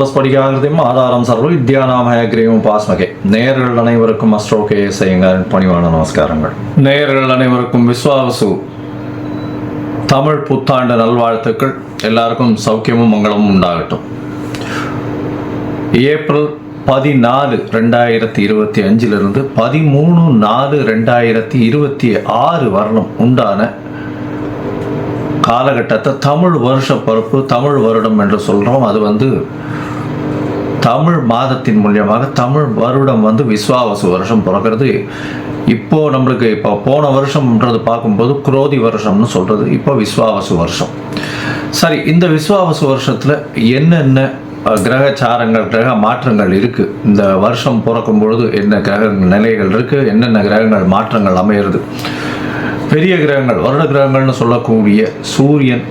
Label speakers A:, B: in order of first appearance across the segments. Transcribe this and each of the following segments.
A: ஸ்படிகாகிருதியும் ஆதாரம் சர்வ வித்யாநாமய கிரீவம் பாஸ்மகே. நேயர்கள் அனைவருக்கும் அஸ்ட்ரோ கேஎஸ் ஐயங்காரின் பணிவான நமஸ்காரங்கள். நேயர்கள் அனைவருக்கும் விஸ்வாவசு தமிழ் புத்தாண்டு நல்வாழ்த்துக்கள். எல்லாருக்கும் சௌக்கியமும் மங்களமும் உண்டாகட்டும். ஏப்ரல் 14, 2025 13, 4, 2026 வரணும் உண்டான காலகட்டத்தை தமிழ் வருஷ பரப்பு, தமிழ் வருடம் என்று சொல்கிறோம். அது தமிழ் மாதத்தின் மூலியமாக தமிழ் வருடம் விஸ்வாவசு வருஷம் பிறக்கிறது. இப்போது நம்மளுக்கு போன வருஷம்ன்றது பார்க்கும்போது குரோதி வருஷம்னு சொல்கிறது, இப்போ விஸ்வாவசு வருஷம். சரி, இந்த விஸ்வாவசு வருஷத்தில் என்னென்ன கிரகச்சாரங்கள், கிரக மாற்றங்கள் இருக்குது, இந்த வருஷம் பிறக்கும் பொழுது என்ன கிரக நிலைகள் இருக்குது, என்னென்ன கிரகங்கள் மாற்றங்கள் அமையிறது, பெரிய கிரகங்கள் வருட கிரகங்கள்னு சொல்லக்கூடிய சூரியன்,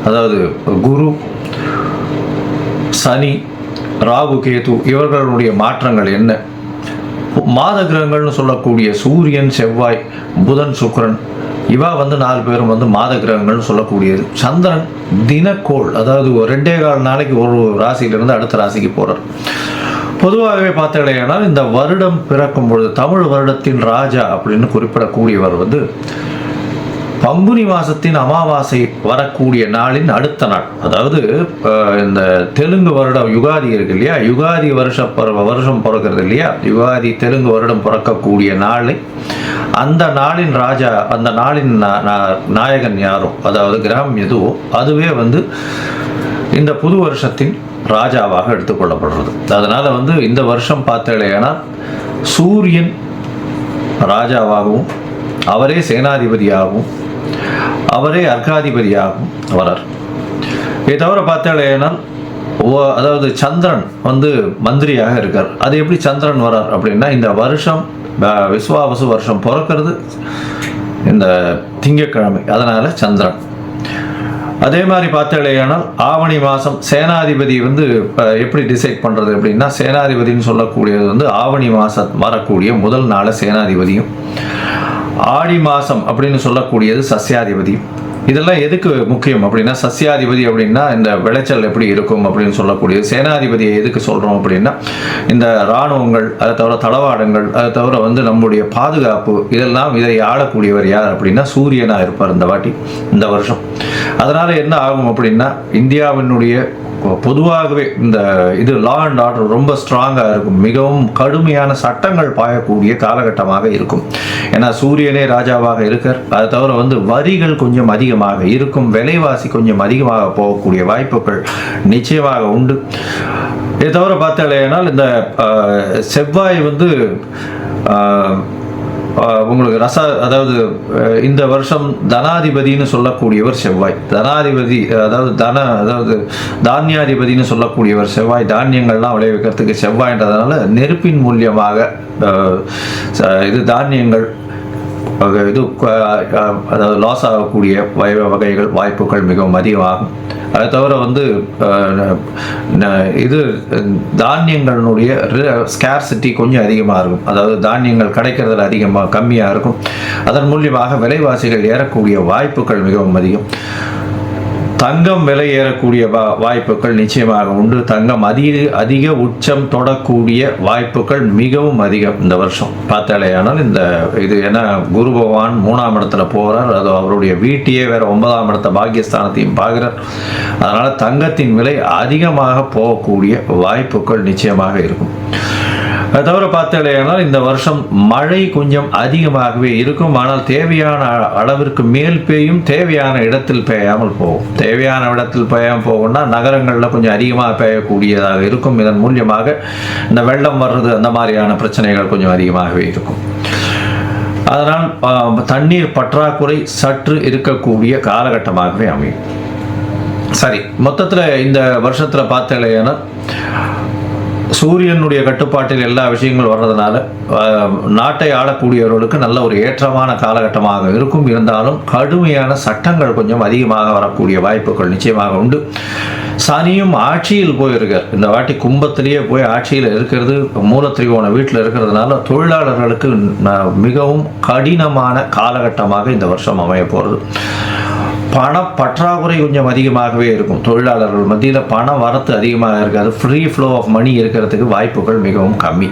A: அதாவது குரு, சனி, ராகு, கேது இவர்களுடைய மாற்றங்கள் என்ன, மாத கிரகங்கள்னு சொல்லக்கூடிய சூரியன், செவ்வாய், புதன், சுக்கிரன் இவா 4 பேரும் மாத கிரகங்கள்னு சொல்லக்கூடியது. சந்திரன் தினக்கோள், அதாவது 2.25 நாளைக்கு ஒரு ராசியிலிருந்து அடுத்த ராசிக்கு போகிறார். பொதுவாகவே பார்த்தீங்கன்னா இந்த வருடம் பிறக்கும் பொழுது தமிழ் வருடத்தின் ராஜா அப்படின்னு குறிப்பிடக்கூடியவர் பங்குனி மாதத்தின் அமாவாசை வரக்கூடிய நாளின் அடுத்த நாள், அதாவது இந்த தெலுங்கு வருடம் யுகாதி இருக்கு இல்லையா, யுகாதி வருஷம் பிறக்கிறது இல்லையா, யுகாதி தெலுங்கு வருடம் பிறக்கக்கூடிய நாளை, அந்த நாளின் ராஜா, அந்த நாளின் நாயகன் யாரோ, அதாவது கிரகம் எதுவோ அதுவே இந்த புது வருஷத்தின் ராஜாவாக எடுத்துக்கொள்ளப்படுறது. அதனால் இந்த வருஷம் பார்த்தேன்னா சூரியன் ராஜாவாகவும் அவரே சேனாதிபதியாகவும் அவரே அர்க்காதிபதியாகவும் வரார். இதை தவிர பார்த்தேன்னா அதாவது சந்திரன் மந்திரியாக இருக்கார். அது எப்படி சந்திரன் வரார் அப்படின்னா, இந்த வருஷம் விஸ்வாவசு வருஷம் பிறக்கிறது இந்த திங்கட்கிழமை, அதனால் சந்திரன். அதே மாதிரி பார்த்தேன்னா ஆவணி மாதம் சேனாதிபதி எப்படி டிசைட் பண்ணுறது அப்படின்னா, சேனாதிபதினு சொல்லக்கூடியது ஆவணி மாதம் வரக்கூடிய முதல் நாள் சேனாதிபதியும், ஆடி மாதம் அப்படின்னு சொல்லக்கூடியது சஸ்யாதிபதி. இதெல்லாம் எதுக்கு முக்கியம் அப்படின்னா, சஸ்யாதிபதி அப்படின்னா இந்த விளைச்சல் எப்படி இருக்கும் அப்படின்னு சொல்லக்கூடியது. சேனாதிபதியை எதுக்கு சொல்கிறோம் அப்படின்னா, இந்த இராணுவங்கள், அதை தவிர தளவாடங்கள், அதை தவிர நம்முடைய பாதுகாப்பு, இதை ஆளக்கூடியவர் யார் அப்படின்னா சூரியனாக இருப்பார் இந்த வருஷம். அதனால் என்ன ஆகும் அப்படின்னா, இந்தியாவினுடைய பொதுவாகவே இந்த லா அண்ட் ஆர்டர் ரொம்ப ஸ்ட்ராங்காக இருக்கும், மிகவும் கடுமையான சட்டங்கள் பாயக்கூடிய காலகட்டமாக இருக்கும். ஏன்னா சூரியனே ராஜாவாக இருக்கார். அதை தவிர வரிகள் கொஞ்சம் அதிகமாக இருக்கும், விலைவாசி கொஞ்சம் அதிகமாக போகக்கூடிய வாய்ப்புகள் நிச்சயமாக உண்டு. இதை தவிர பார்த்தாலேனால் இந்த செவ்வாய் உங்களுக்கு அதாவது இந்த வருஷம் தனாதிபதினு சொல்லக்கூடியவர் செவ்வாய். தனாதிபதி அதாவது தானியாதிபதினு சொல்லக்கூடியவர் செவ்வாய். தானியங்கள்லாம் விளைவிக்கிறதுக்கு செவ்வாய்ன்றதுனால நெருப்பின் மூலியமாக தானியங்கள் அதாவது லாஸ் ஆகக்கூடிய வகைகள் வாய்ப்புகள் மிகவும் அதிகமாகும். அதை தவிர தானியங்களுடைய ஸ்கேர்சிட்டி கொஞ்சம் அதிகமாக இருக்கும், அதாவது தானியங்கள் கிடைக்கிறதுல கம்மியாக இருக்கும். அதன் மூலியமாக விலைவாசிகள் ஏறக்கூடிய வாய்ப்புகள் மிகவும் அதிகம். தங்கம் விலை ஏறக்கூடிய வாய்ப்புகள் நிச்சயமாக உண்டு. தங்கம் அதிக உச்சம் தொடக்கூடிய வாய்ப்புகள் மிகவும் அதிகம் இந்த வருஷம் பார்த்தாலேயானால். இது ஏன்னா குரு பகவான் 3ஆம் இடத்துல போகிறார், அது அவருடைய வீட்டையே வேற 9ஆம் இடத்த பாக்கியஸ்தானத்தையும் பார்க்கிறார். அதனால் தங்கத்தின் விலை அதிகமாக போகக்கூடிய வாய்ப்புகள் நிச்சயமாக இருக்கும். அது தவிர பார்த்தேன்னா இந்த வருஷம் மழை கொஞ்சம் அதிகமாகவே இருக்கும். ஆனால் தேவையான அளவிற்கு மேல் பெய்யும், தேவையான இடத்தில் பெய்யாமல் போகும். தேவையான இடத்தில் பெய்யாமல் போகும்னா நகரங்களில் கொஞ்சம் அதிகமாக பெய்யக்கூடியதாக இருக்கும். இதன் மூலியமாக இந்த வெள்ளம் வர்றது, அந்த மாதிரியான பிரச்சனைகள் கொஞ்சம் அதிகமாகவே இருக்கும். அதனால் தண்ணீர் பற்றாக்குறை சற்று இருக்கக்கூடிய காலகட்டமாகவே அமையும். சரி, மொத்தத்தில் இந்த வருஷத்தில் பார்த்தேன்னா சூரியனுடைய கட்டுப்பாட்டில் எல்லா விஷயங்களும் வர்றதுனால நாட்டை ஆளக்கூடியவர்களுக்கு நல்ல ஒரு ஏற்றமான காலகட்டமாக இருக்கும். இருந்தாலும் கடுமையான சட்டங்கள் கொஞ்சம் அதிகமாக வரக்கூடிய வாய்ப்புகள் நிச்சயமாக உண்டு. சனியும் ஆட்சியில் போயிருக்கார். இந்த வாட்டி கும்பத்திலேயே போய் ஆட்சியில் இருக்கிறது, மூலத்திரிகோண வீட்டில் இருக்கிறதுனால தொழிலாளர்களுக்கு மிகவும் கடினமான காலகட்டமாக இந்த வருஷம் அமைய போகிறது. பண பற்றாக்குறை கொஞ்சம் அதிகமாகவே இருக்கும். தொழிலாளர்கள் மத்தியில் பண வரத்து அதிகமாக இருக்காது. ஃப்ரீ ஃப்ளோ ஆஃப் மணி இருக்கிறதுக்கு வாய்ப்புகள் மிகவும் கம்மி.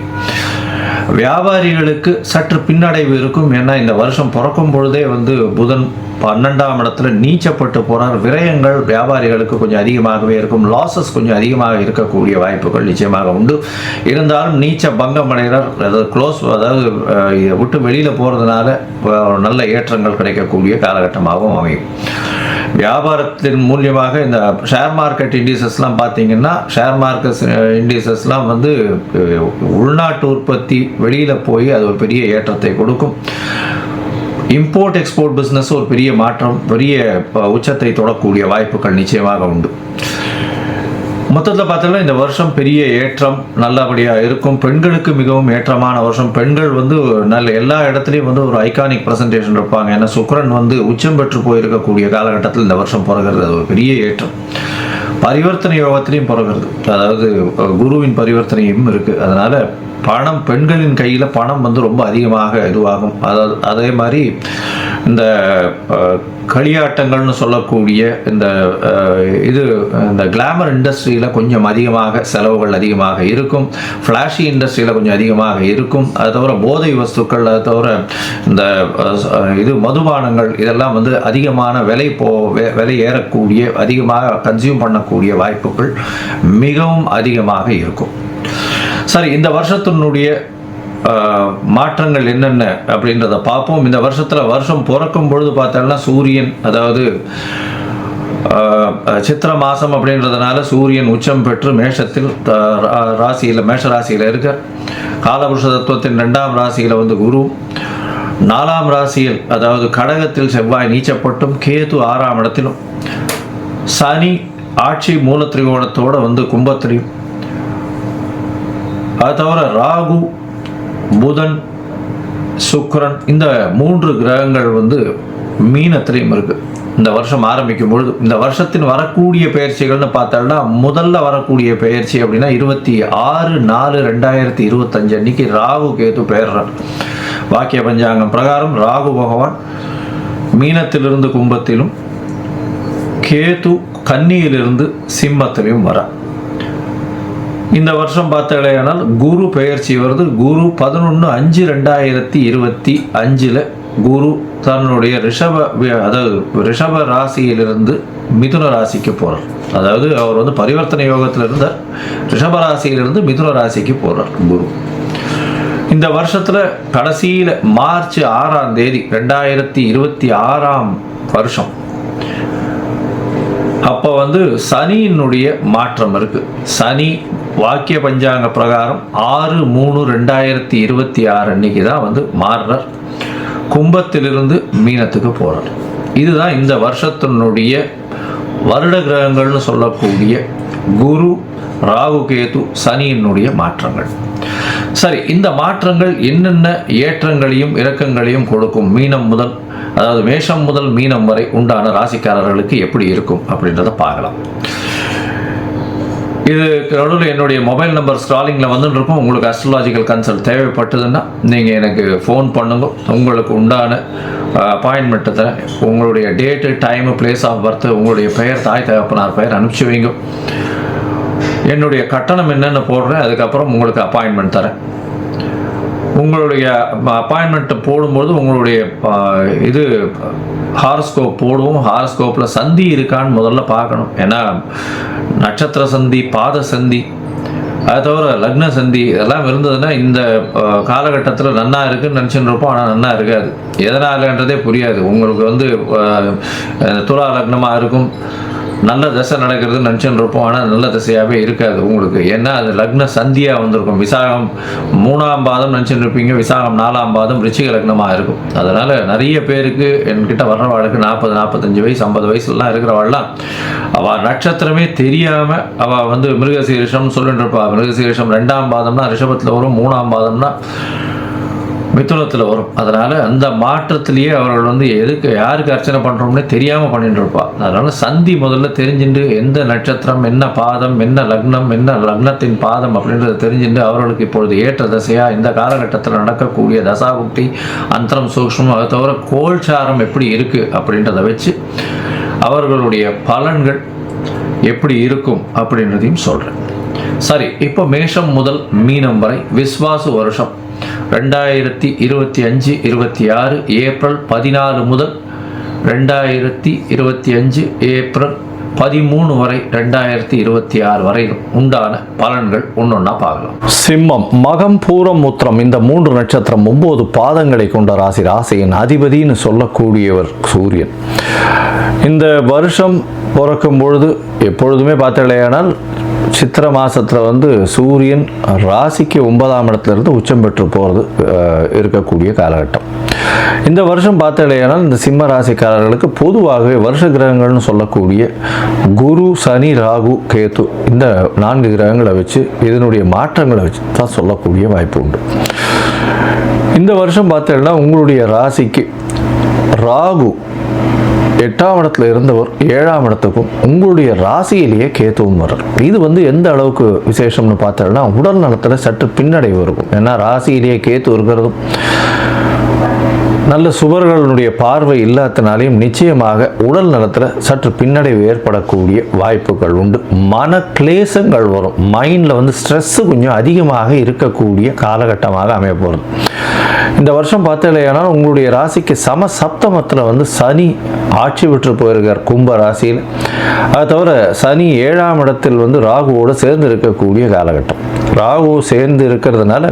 A: வியாபாரிகளுக்கு சற்று பின்னடைவு இருக்கும். ஏன்னா இந்த வருஷம் பிறக்கும் பொழுதே வந்து புதன் 12ஆம் இடத்துல நீச்சப்பட்டு போகிறார். விரயங்கள் வியாபாரிகளுக்கு கொஞ்சம் அதிகமாகவே இருக்கும். லாசஸ் கொஞ்சம் அதிகமாக இருக்கக்கூடிய வாய்ப்புகள் நிச்சயமாக உண்டு. இருந்தாலும் நீச்ச பங்கம் அடைகிறார், அதாவது அதாவது விட்டு வெளியில் போகிறதுனால நல்ல ஏற்றங்கள் கிடைக்கக்கூடிய காலகட்டமாகவும் அமையும். வியாபாரத்தின் மூலியமாக இந்த ஷேர் மார்க்கெட் இண்டிசஸ்லாம் பார்த்தீங்கன்னா, ஷேர் மார்க்கெட் இண்டிசஸ்லாம் வந்து உள்நாட்டு உற்பத்தி வெளியில் போய் அது ஒரு பெரிய ஏற்றத்தை கொடுக்கும். இம்போர்ட் எக்ஸ்போர்ட் பிஸ்னஸ் ஒரு பெரிய மாற்றம், பெரிய உச்சத்தை தொடக்கூடிய வாய்ப்புகள் நிச்சயமாக உண்டு. மொத்தத்தில் பார்த்தோம்னா இந்த வருஷம் பெரிய ஏற்றம் நல்லபடியாக இருக்கும். பெண்களுக்கு மிகவும் ஏற்றமான வருஷம். பெண்கள் வந்து நல்ல எல்லா இடத்துலையும் வந்து ஒரு ஐகானிக் ப்ரெசன்டேஷன் இருப்பாங்க. ஏன்னா சுக்கிரன் வந்து உச்சம் பெற்று போயிருக்கக்கூடிய காலகட்டத்தில் இந்த வருஷம் பிறகுறது அது ஒரு பெரிய ஏற்றம். பரிவர்த்தனை யோகத்திலையும் பிறகுறது, அதாவது குருவின் பரிவர்த்தனையும் இருக்குது. அதனால் பணம், பெண்களின் கையில் பணம் வந்து ரொம்ப அதிகமாக இதுவாகும். அதாவது அதே மாதிரி இந்த களியாட்டங்கள்னு சொல்லக்கூடிய இந்த கிளாமர் இண்டஸ்ட்ரியில் கொஞ்சம் அதிகமாக செலவுகள் அதிகமாக இருக்கும். ஃப்ளாஷி இண்டஸ்ட்ரியில் கொஞ்சம் அதிகமாக இருக்கும். அது தவிர போதை வஸ்துக்கள், அது தவிர இந்த மதுபானங்கள் இதெல்லாம் வந்து அதிகமான விலை ஏறக்கூடிய, அதிகமாக கன்சியூம் பண்ணக்கூடிய வாய்ப்புகள் மிகவும் அதிகமாக இருக்கும். சரி, இந்த வருஷத்தினுடைய மாற்றங்கள் என்னென்ன அப்படின்றத பார்ப்போம். இந்த வருஷம் பிறக்கும் பொழுது பார்த்தோம்னா சூரியன், அதாவது சித்திர மாதம் அப்படின்றதுனால சூரியன் உச்சம் பெற்று மேஷத்தில் மேஷ ராசியில் இருக்க. காலபுருஷ தத்துவத்தின் 2ஆம் ராசியில் வந்து குரு, 4ஆம் ராசியில் அதாவது கடகத்தில் செவ்வாய் நீச்சப்பட்டும், கேது 6ஆம் இடத்திலும், சனி ஆட்சி மூல திரிகோணத்தோடு வந்து கும்பத்திலையும், அது தவிர ராகு, புதன், சுக்கிரன் இந்த 3 கிரகங்கள் வந்து மீனத்திலையும் இருக்கு. இந்த வருஷம் ஆரம்பிக்கும் பொழுது இந்த வருஷத்தின் வரக்கூடிய பெயர்ச்சிகள்னு பார்த்தோம்னா, முதல்ல வரக்கூடிய பெயர்ச்சி அப்படின்னா 26/4/2025 அன்னைக்கு ராகு கேது பெயர்றார். வாக்கிய பஞ்சாங்கம் பிரகாரம் ராகு பகவான் மீனத்திலிருந்து கும்பத்திலும், கேது கன்னியிலிருந்து சிம்மத்திலையும் வர. இந்த வருஷம் பார்த்தாலேயானால் குரு பெயர்ச்சி வருது. குரு 11/5/2025 குரு தன்னுடைய ரிஷப ராசியிலிருந்து மிதுன ராசிக்கு போகிறார். அதாவது அவர் வந்து பரிவர்த்தனை யோகத்தில் இருந்தார். ரிஷப ராசியிலிருந்து மிதுன ராசிக்கு போகிறார் குரு. இந்த வருஷத்தில் கடைசியில் மார்ச் 6ஆம் தேதி 2026ஆம் வருஷம் அப்போ வந்து சனியினுடைய மாற்றம் இருக்குது. சனி வாக்கிய பஞ்சாங்க பிரகாரம் 6/3/2026 அன்னைக்கு தான் வந்து மாறுறார். கும்பத்திலிருந்து மீனத்துக்கு போகிறார். இதுதான் இந்த வருஷத்தினுடைய வருட கிரகங்கள்னு சொல்லக்கூடிய குரு, ராகு, கேது, சனியினுடைய மாற்றங்கள். சரி, இந்த மாற்றங்கள் என்னென்ன ஏற்றங்களையும் இறக்கங்களையும் கொடுக்கும்? அதாவது மேஷம் முதல் மீனம் வரை உண்டான ராசிக்காரர்களுக்கு எப்படி இருக்கும் அப்படின்றத பார்க்கலாம். இது நடுவில் என்னுடைய மொபைல் நம்பர் ஸ்க்ராலிங்கில் வந்துட்டு இருக்கும். உங்களுக்கு அஸ்ட்ராலாஜிக்கல் கன்சல்ட் தேவைப்பட்டதுன்னா நீங்கள் எனக்கு ஃபோன் பண்ணுங்க. உங்களுக்கு உண்டான அப்பாயின்மெண்ட்டு தரேன். உங்களுடைய date, time, place of birth, உங்களுடைய பெயர், தாய் தகப்பனார் பெயர் அனுப்பிச்சி வைங்க. என்னுடைய கட்டணம் என்னென்னு போடுறேன். அதுக்கப்புறம் உங்களுக்கு அப்பாயின்மெண்ட் தரேன். உங்களுடைய அப்பாயின்மெண்ட்டை போடும்போது உங்களுடைய ஹாரஸ்கோப் போடுவோம். ஹாரஸ்கோப்பில் சந்தி இருக்கான்னு முதல்ல பார்க்கணும். ஏன்னா நட்சத்திர சந்தி, பாத சந்தி, அது தவிர லக்ன சந்தி இதெல்லாம் இருந்ததுன்னா இந்த காலகட்டத்தில் நன்னா இருக்குன்னு நினச்சின்னு இருப்போம். ஆனால் நன்னா இருக்காது. எதனாலன்றதே புரியாது. உங்களுக்கு வந்து துலா லக்னமாக இருக்கும், நல்ல தசை நடக்கிறதுன்னு நினச்சின்னு இருப்போம். ஆனால் நல்ல தசையாகவே இருக்காது உங்களுக்கு. ஏன்னா அது லக்ன சந்தியாக வந்திருக்கும். விசாகம் 3ஆம் பாதம் நினச்சின்னு இருப்பீங்க, விசாகம் 4ஆம் பாதம் ரிச்சிக லக்னமாக இருக்கும். அதனால் நிறைய பேருக்கு என்கிட்ட வர்றவாளுக்கு 40, 45 வயசு, 50 வயசுலாம் இருக்கிறவாள்லாம் அவள் நட்சத்திரமே தெரியாமல் அவள் வந்து மிருகசீரிஷம்னு சொல்லிட்டு இருப்பாள். மிருகசீரிஷம் 2ஆம் பாதம்னா ரிஷபத்தில் வரும், 3ஆம் பாதம்னா மிதுனத்தில் வரும். அதனால் அந்த மாற்றத்திலேயே அவர்கள் வந்து யாருக்கு அர்ச்சனை பண்ணுறோம்னே தெரியாமல் பண்ணிட்டு இருப்பாள். அதனால் சந்தி முதல்ல தெரிஞ்சுட்டு எந்த நட்சத்திரம், என்ன பாதம், என்ன லக்னம், என்ன லக்னத்தின் பாதம் அப்படின்றத தெரிஞ்சுட்டு அவர்களுக்கு இப்பொழுது ஏற்ற தசையாக இந்த காலகட்டத்தில் நடக்கக்கூடிய தசாபுக்தி, அந்தரம், சூக்ஷ்மம், அதை தவிர கோல்சாரம் எப்படி இருக்குது அப்படின்றத வச்சு அவர்களுடைய பலன்கள் எப்படி இருக்கும் அப்படின்றதையும் சொல்கிறேன். சரி, இப்போ மேஷம் முதல் மீனம் வரை விஸ்வாசு வருஷம் 2025-26 ஏப்ரல் 14 முதல் 2025 ஏப்ரல் 13 வரை 2026 வரை உண்டான பலன்கள் ஒன்னொன்னா பார்க்கலாம். சிம்மம், மகம், பூரம், உத்திரம் இந்த 3 நட்சத்திரம் 9 பாதங்களை கொண்ட ராசி. ராசியின் அதிபதினு சொல்லக்கூடியவர் சூரியன். இந்த வருஷம் பிறக்கும் பொழுது எப்பொழுதுமே பார்த்தீங்களேயானால் சித்திரை மாதத்தில் சூரியன் ராசிக்கு 9ஆம் இடத்துலேருந்து உச்சம் பெற்று போகிறது இருக்கக்கூடிய காலகட்டம். இந்த வருஷம் பார்த்தீங்களேயானால் இந்த சிம்ம ராசிக்காரர்களுக்கு பொதுவாகவே வருஷ கிரகங்கள்னு சொல்லக்கூடிய குரு, சனி, ராகு, கேது இந்த 4 கிரகங்களை வச்சு இதனுடைய மாற்றங்களை வச்சு தான் சொல்லக்கூடிய வாய்ப்பு உண்டு. இந்த வருஷம் பார்த்தீங்கன்னா உங்களுடைய ராசிக்கு ராகு 8ஆம் இடத்துல இருந்தவர் 7ஆம் இடத்துக்கும் உங்களுடைய ராசியிலேயே கேத்துவும் வர்றார். இது எந்த அளவுக்கு விசேஷம்னு பார்த்தோம்னா உடல் நலத்தில் சற்று பின்னடைவு இருக்கும். ஏன்னா ராசியிலேயே கேத்து இருக்கிறதும் நல்ல சுவர்களுடைய பார்வை இல்லாதனாலையும் நிச்சயமாக உடல் நலத்தில் சற்று பின்னடைவு ஏற்படக்கூடிய வாய்ப்புகள் உண்டு. மன கிளேசங்கள் வரும். மைண்டில் ஸ்ட்ரெஸ்ஸு கொஞ்சம் அதிகமாக இருக்கக்கூடிய காலகட்டமாக அமைய போகிறது. இந்த வருஷம் பார்த்தீங்கன்னா உங்களுடைய ராசிக்கு சம சப்தமத்தில் சனி ஆட்சி பெற்று போயிருக்கார் கும்ப ராசியில். அதை தவிர சனி 7ஆம் இடத்தில் ராகுவோடு சேர்ந்து இருக்கக்கூடிய காலகட்டம். ராகு சேர்ந்து இருக்கிறதுனால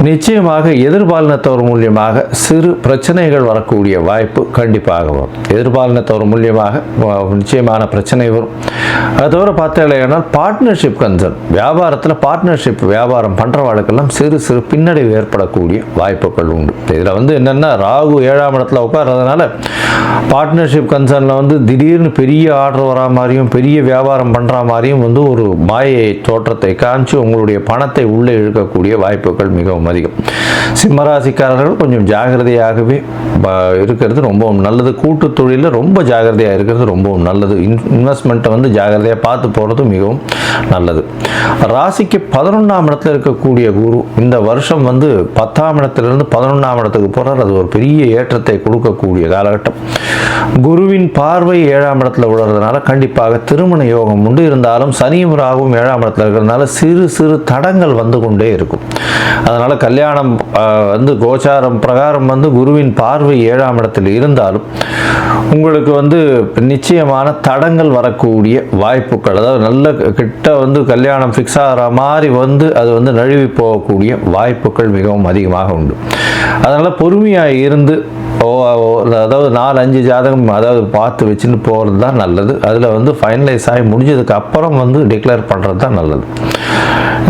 A: நிச்சயமாக எதிர்பாலினத்தவர் மூலியமாக சிறு பிரச்சனைகள் வரக்கூடிய வாய்ப்பு கண்டிப்பாக வரும். எதிர்பாலினத்தவர் மூலியமாக நிச்சயமான பிரச்சனை வரும். அதை தவிர பார்த்தீங்கன்னா பார்ட்னர்ஷிப் கன்சர்ன், வியாபாரத்தில் பார்ட்னர்ஷிப் வியாபாரம் பண்ணுறவாளுக்கெல்லாம் சிறு சிறு பின்னடைவு ஏற்படக்கூடிய வாய்ப்புகள் உண்டு. இதில் என்னென்னா ராகு 7ஆம் இடத்துல உட்கார்றதுனால பார்ட்னர்ஷிப் கன்சர்னில் திடீர்னு பெரிய ஆர்டர் வரா மாதிரியும் பெரிய வியாபாரம் பண்ணுற மாதிரியும் ஒரு மாயை தோற்றத்தை காமிச்சு உங்களுடைய பணத்தை உள்ளே இழுக்கக்கூடிய வாய்ப்புகள் மிகவும் அதிகம். சிம்மராசிக்காரர்கள் கொஞ்சம் ஜாகிரதையாகவே இருக்கிறது ரொம்பவும் நல்லது. கூட்டு தொழிலில் ரொம்ப ஜாகிரதையாக இருக்கிறது ரொம்பவும் நல்லது. இன்வெஸ்ட்மெண்ட்டை ஜாகிரதையாக பார்த்து போகிறது மிகவும் நல்லது. ராசிக்கு 11ஆம் இடத்துல இருக்கக்கூடிய குரு இந்த வருஷம் 10ஆம் இடத்திலிருந்து 11ஆம் இடத்துக்கு போகிறார். அது ஒரு பெரிய ஏற்றத்தை கொடுக்கக்கூடிய காலகட்டம். குருவின் பார்வை 7ஆம் இடத்துல விழுறதுனால கண்டிப்பாக திருமண யோகம் உண்டு. இருந்தாலும் சனியும் ராகுவும் 7ஆம் இடத்துல இருக்கிறதுனால சிறு சிறு தடங்கள் கொண்டே இருக்கும். அதனால் கல்யாணம் கோச்சாரம் பிரகாரம் குருவின் பார்வை 7ஆம் இடத்தில் இருந்தாலும் உங்களுக்கு நிச்சயமான தடங்கள் வரக்கூடிய வாய்ப்புகள், அதாவது நல்ல கிட்ட கல்யாணம் ஃபிக்ஸ் ஆகிற மாதிரி அது நழுவி போகக்கூடிய வாய்ப்புகள் மிகவும் அதிகமாக உண்டு. அதனால் பொறுமையாக இருந்து அதாவது 4-5 ஜாதகம் பார்த்து வச்சுன்னு போகிறது தான் நல்லது. அதில் ஃபைனலைஸ் ஆகி முடிஞ்சதுக்கு அப்புறம் டிக்ளேர் பண்ணுறது தான் நல்லது.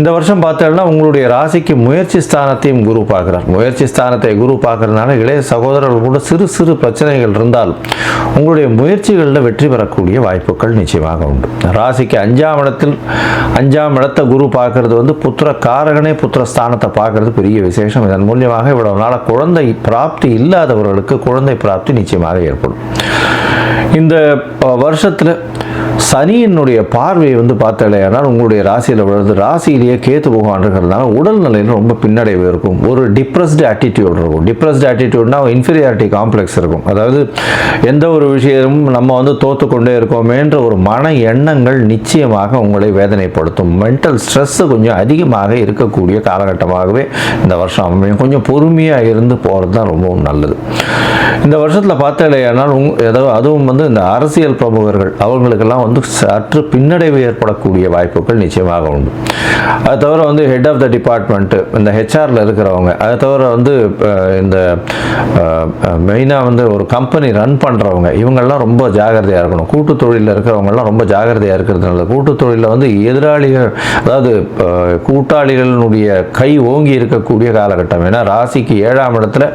A: இந்த வருஷம் பார்த்தோம்னா உங்களுடைய ராசிக்கு முயற்சி ஸ்தானத்தையும் குரு பார்க்குறார். முயற்சி ஸ்தானத்தை குரு பார்க்கறதுனால இளைய சகோதரர்கள் கூட சிறு சிறு பிரச்சனைகள் இருந்தாலும் உங்களுடைய முயற்சிகளில் வெற்றி பெறக்கூடிய வாய்ப்புகள் நிச்சயமாக உண்டு. ராசிக்கு 5ஆம் இடத்தை குரு பார்க்கறது புத்திர காரகனே புத்திர ஸ்தானத்தை பார்க்கறது பெரிய விசேஷம். இதன் மூலியமாக இவ்வளவு நாள் குழந்தை பிராப்தி இல்லாதவர்களுக்கு குழந்தை பிராப்தி நிச்சயமாக ஏற்படும். இந்த வருஷத்தில் சனியினுடைய பார்வையை பார்த்தாலேயானால் உங்களுடைய ராசியில் விழுது. ராசியிலேயே கேத்து பகவான் இருக்கிறதுனால உடல்நிலையில் ரொம்ப பின்னடைவு இருக்கும். ஒரு டிப்ரெஸ்டு ஆட்டிடியூட் இருக்கும். டிப்ரெஸ்டு ஆட்டிடியூட்னா இன்ஃபீரியாரிட்டி காம்ப்ளெக்ஸ் இருக்கும். அதாவது எந்த ஒரு விஷயமும் நம்ம தோற்று கொண்டே இருக்கோமேன்ற ஒரு மன எண்ணங்கள் நிச்சயமாக உங்களை வேதனைப்படுத்தும். மென்டல் ஸ்ட்ரெஸ்ஸு கொஞ்சம் அதிகமாக இருக்கக்கூடிய காலகட்டமாகவே இந்த வருஷம் அமையும். கொஞ்சம் பொறுமையாக இருந்து போகிறது தான் ரொம்பவும் நல்லது. இந்த வருஷத்தில் பார்த்தாலேயானால் அதுவும் இந்த அரசியல் பிரமுகர்கள் அவங்களுக்கெல்லாம் சற்று பின்னடைவு ஏற்படக்கூடிய வாய்ப்புகள் நிச்சயமாக உண்டு. அது தவிர ஹெட் ஆஃப் த டிபார்ட்மெண்ட், இந்த ஹெச்ஆரில் இருக்கிறவங்க, அது தவிர இந்த மெயினாக ஒரு கம்பெனி ரன் பண்ணுறவங்க இவங்கெல்லாம் ரொம்ப ஜாகிரதையாக இருக்கணும். கூட்டு தொழிலில் இருக்கிறவங்கெல்லாம் ரொம்ப ஜாகிரதையாக இருக்கிறதுனால கூட்டு தொழிலில் எதிராளிகள், அதாவது கூட்டாளிகளினுடைய கை ஓங்கி இருக்கக்கூடிய காலகட்டம். ஏன்னா ராசிக்கு 7ஆம் இடத்துல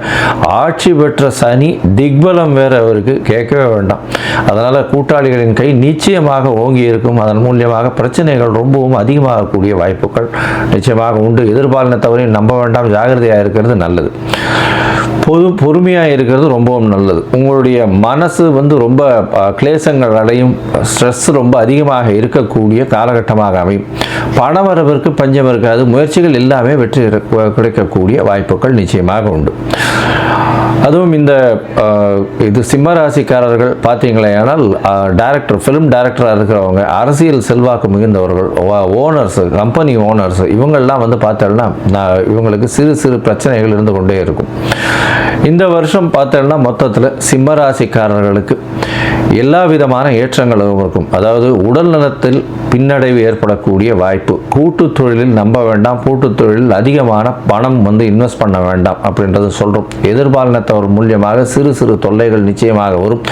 A: ஆட்சி பெற்ற சனி திக்பலம் வேற அவருக்கு கேட்கவே வேண்டாம். அதனால் கூட்டாளிகளின் கை நிச்சயமாக ஓங்கி இருக்கும். அதன் மூலியமாக பிரச்சனைகள் ரொம்பவும் அதிகமாகக்கூடிய வாய்ப்புகள் நிச்சயமாக உண்டு. எதிர்பாலினத்தவரையும் நம்ப வேண்டாம், ஜாகிரதையாக இருக்கிறது நல்லது. பொறுமையாக இருக்கிறது ரொம்பவும் நல்லது. உங்களுடைய மனசு ரொம்ப கிளேசங்கள் அடையும், ஸ்ட்ரெஸ் ரொம்ப அதிகமாக இருக்கக்கூடிய காலகட்டமாக அமையும். பணவரவிற்கு பஞ்சம் இருக்காது. முயற்சிகள் எல்லாமே வெற்றி கிடைக்கக்கூடிய வாய்ப்புகள் நிச்சயமாக உண்டு.
B: அதுவும் இந்த இது சிம்ம ராசிக்காரர்கள் பார்த்தீங்களேனால் டைரக்டர், ஃபிலிம் டைரக்டராக இருக்கிறவங்க, அரசியல் செல்வாக்கு மிகுந்தவர்கள், ஓனர்ஸ், கம்பெனி ஓனர்ஸ், இவங்கெல்லாம் வந்து பார்த்தோம்னா இவங்களுக்கு சிறு சிறு பிரச்சனைகள் இருந்து கொண்டே இருக்கும். இந்த வருஷம் பார்த்தோம்னா மொத்தத்தில் சிம்ம ராசிக்காரர்களுக்கு எல்லா விதமான ஏற்றங்களும் இருக்கும். அதாவது உடல் நலத்தில் பின்னடைவு ஏற்படக்கூடிய வாய்ப்பு, கூட்டு தொழிலில் நம்ப வேண்டாம், கூட்டு தொழிலில் அதிகமான பணம் வந்து இன்வெஸ்ட் பண்ண வேண்டாம் அப்படின்றது சொல்கிறோம். எதிர்பாலினத்தவர் மூலியமாக சிறு சிறு தொல்லைகள் நிச்சயமாக வரும்.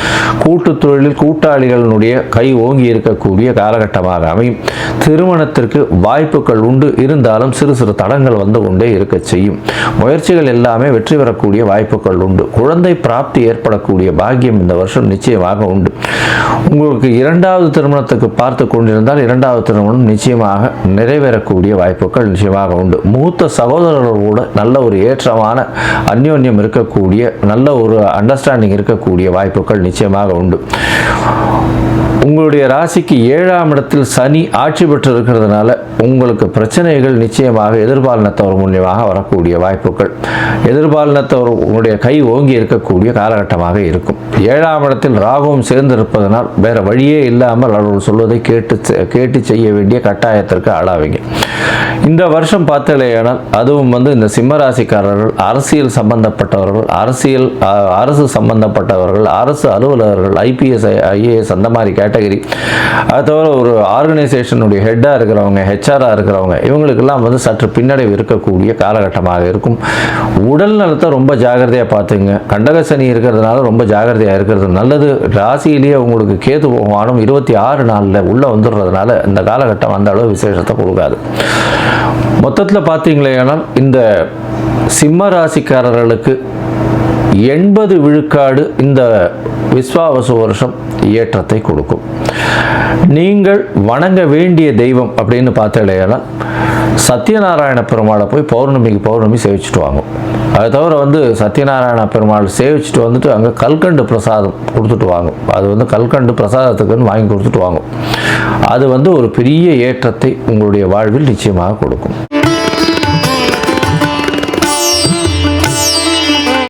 B: கூட்டு தொழிலில் கூட்டாளிகளினுடைய கை ஓங்கி இருக்கக்கூடிய காலகட்டமாக அமையும். திருமணத்திற்கு வாய்ப்புகள் உண்டு, இருந்தாலும் சிறு சிறு தடங்கள் வந்து கொண்டே இருக்க செய்யும். முயற்சிகள் எல்லாமே வெற்றி பெறக்கூடிய வாய்ப்புகள் உண்டு. குழந்தை பிராப்தி ஏற்படக்கூடிய பாக்கியம் இந்த வருஷம் நிச்சயமாக உண்டு. உங்களுக்கு இரண்டாவது திருமணத்துக்கு பார்த்து கொண்டிருந்தால் இரண்டாவது திருமணம் நிச்சயமாக நிறைவேறக்கூடிய வாய்ப்புகள் நிச்சயமாக உண்டு. மூத்த சகோதரர்களோட நல்ல ஒரு ஏற்றமான அந்யோன்யம் இருக்கக்கூடிய, நல்ல ஒரு அண்டர்ஸ்டாண்டிங் இருக்கக்கூடிய வாய்ப்புகள் நிச்சயமாக உண்டு. உங்களுடைய ராசிக்கு 7ஆம் இடத்தில் சனி ஆட்சி பெற்று இருக்கிறதுனால உங்களுக்கு பிரச்சனைகள் நிச்சயமாக எதிர்பாலினத்தவர் மூலியமாக வரக்கூடிய வாய்ப்புகள், எதிர்பாலினத்தவர் உங்களுடைய கை ஓங்கி இருக்கக்கூடிய காலகட்டமாக இருக்கும். 7ஆம் இடத்தில் ராகுவும் சேர்ந்து இருப்பதனால் வேற வழியே இல்லாமல் அவர்கள் சொல்வதை கேட்டு செய்ய வேண்டிய கட்டாயத்திற்கு ஆளாவீங்க. இந்த வருஷம் பார்த்தலையானால் அதுவும் வந்து இந்த சிம்மராசிக்காரர்கள், அரசியல் சம்பந்தப்பட்டவர்கள், அரசு சம்பந்தப்பட்டவர்கள், அரசு அலுவலர்கள், ஐபிஎஸ், ஐஏஎஸ் அந்த மாதிரி கேட்டகரி, அது தவிர ஒரு ஆர்கனைசேஷனுடைய ஹெட்டாக இருக்கிறவங்க, ஹெச்ஆராக இருக்கிறவங்க, இவங்களுக்கெல்லாம் வந்து சற்று பின்னடைவு இருக்கக்கூடிய காலகட்டமாக இருக்கும். உடல் நலத்தை ரொம்ப ஜாகிரதையாக பார்த்துங்க. கண்டகசனி இருக்கிறதுனால ரொம்ப ஜாகிரதையாக இருக்கிறது நல்லது. ராசியிலேயே உங்களுக்கு கேது பகவானும் 26 நாளில் உள்ளே வந்துடுறதுனால இந்த காலகட்டம் அந்த அளவு விசேஷத்தை கொடுக்காது. மொத்தத்தில் பார்த்தீங்களேனால் இந்த சிம்ம ராசிக்காரர்களுக்கு 80 விழுக்காடு இந்த விஸ்வாவசு வருஷம் ஏற்றத்தை கொடுக்கும். நீங்கள் வணங்க வேண்டிய தெய்வம் அப்படின்னு பார்த்தாலேனால் சத்யநாராயண பெருமாளை போய் பௌர்ணமி சேவிச்சுட்டு வாங்க. அதை தவிர வந்து சத்யநாராயண பெருமாள் சேவிச்சுட்டு வந்துட்டு அங்கே கல்கண்டு பிரசாதம் கொடுத்துட்டு வாங்க. அது வந்து கல்கண்டு பிரசாதத்துக்குன்னு வாங்கி கொடுத்துட்டு வாங்க. அது வந்து ஒரு பெரிய ஏற்றத்தை உங்களுடைய வாழ்வில் நிச்சயமாக கொடுக்கும்.